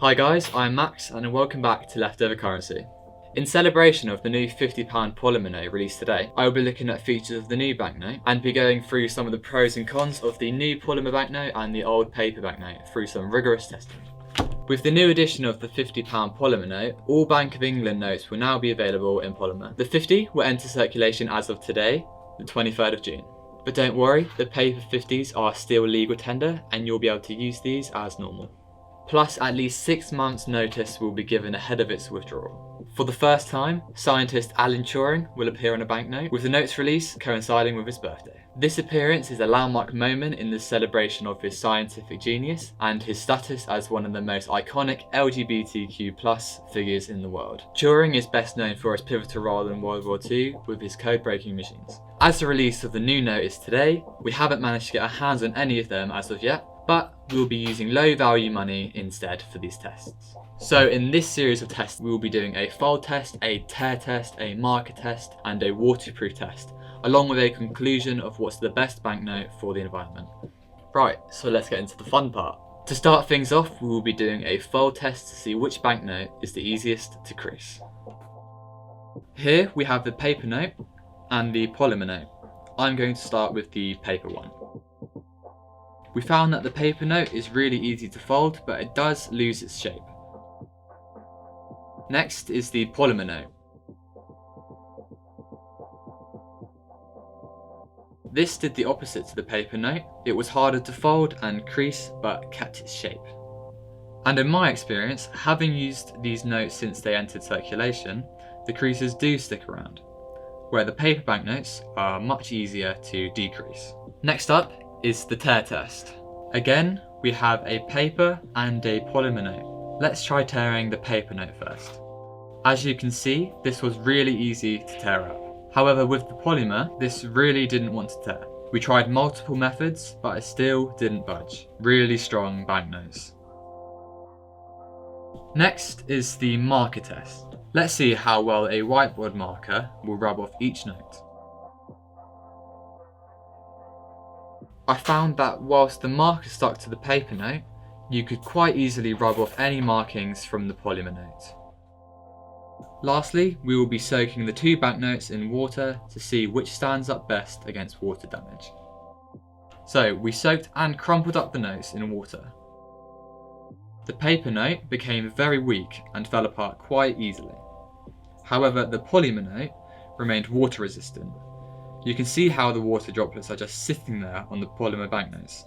Hi guys, I'm Max and welcome back to Leftover Currency. In celebration of the new £50 Polymer note released today, I will be looking at features of the new banknote and be going through some of the pros and cons of the new Polymer banknote and the old paper banknote through some rigorous testing. With the new edition of the £50 Polymer note, all Bank of England notes will now be available in Polymer. The 50 will enter circulation as of today, the 23rd of June. But don't worry, the paper 50s are still legal tender and you'll be able to use these as normal. Plus, at least 6 months notice will be given ahead of its withdrawal. For the first time, scientist Alan Turing will appear on a banknote, with the note's release coinciding with his birthday. This appearance is a landmark moment in the celebration of his scientific genius and his status as one of the most iconic LGBTQ+ figures in the world. Turing is best known for his pivotal role in World War II with his code-breaking machines. As the release of the new note is today, we haven't managed to get our hands on any of them as of yet, but we'll be using low value money instead for these tests. So in this series of tests, we will be doing a fold test, a tear test, a marker test, and a waterproof test, along with a conclusion of what's the best banknote for the environment. Right, so let's get into the fun part. To start things off, we will be doing a fold test to see which banknote is the easiest to crease. Here we have the paper note and the polymer note. I'm going to start with the paper one. We found that the paper note is really easy to fold, but it does lose its shape. Next is the polymer note. This did the opposite to the paper note. It was harder to fold and crease, but kept its shape. And in my experience, having used these notes since they entered circulation, the creases do stick around, where the paper banknotes are much easier to decrease. Next up is the tear test. Again, we have a paper and a polymer note. Let's try tearing the paper note first. As you can see, this was really easy to tear up. However, with the polymer, this really didn't want to tear. We tried multiple methods, but it still didn't budge. Really strong banknotes. Next is the marker test. Let's see how well a whiteboard marker will rub off each note. I found that whilst the marker stuck to the paper note, you could quite easily rub off any markings from the polymer note. Lastly, we will be soaking the two banknotes in water to see which stands up best against water damage. So we soaked and crumpled up the notes in water. The paper note became very weak and fell apart quite easily. However, the polymer note remained water resistant. You can see how the water droplets are just sitting there on the polymer banknotes,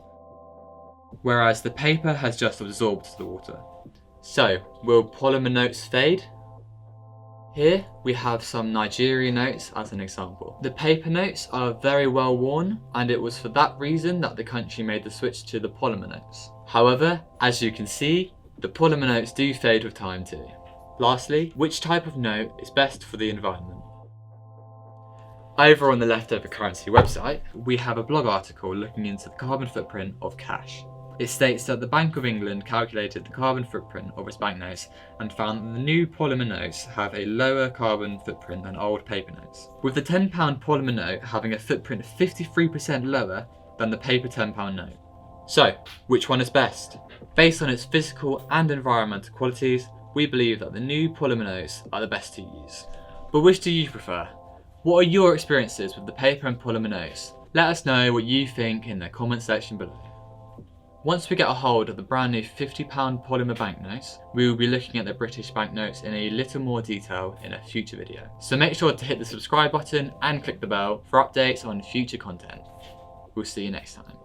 whereas the paper has just absorbed the water. So, will polymer notes fade? Here we have some Nigerian notes as an example. The paper notes are very well worn, and it was for that reason that the country made the switch to the polymer notes. However, as you can see, the polymer notes do fade with time too. Lastly, which type of note is best for the environment? Over on the Leftover Currency website, we have a blog article looking into the carbon footprint of cash. It states that the Bank of England calculated the carbon footprint of its banknotes and found that the new polymer notes have a lower carbon footprint than old paper notes, with the £10 polymer note having a footprint 53% lower than the paper £10 note. So, which one is best? Based on its physical and environmental qualities, we believe that the new polymer notes are the best to use. But which do you prefer? What are your experiences with the paper and polymer notes? Let us know what you think in the comment section below. Once we get a hold of the brand new £50 polymer banknotes, we will be looking at the British banknotes in a little more detail in a future video. So make sure to hit the subscribe button and click the bell for updates on future content. We'll see you next time.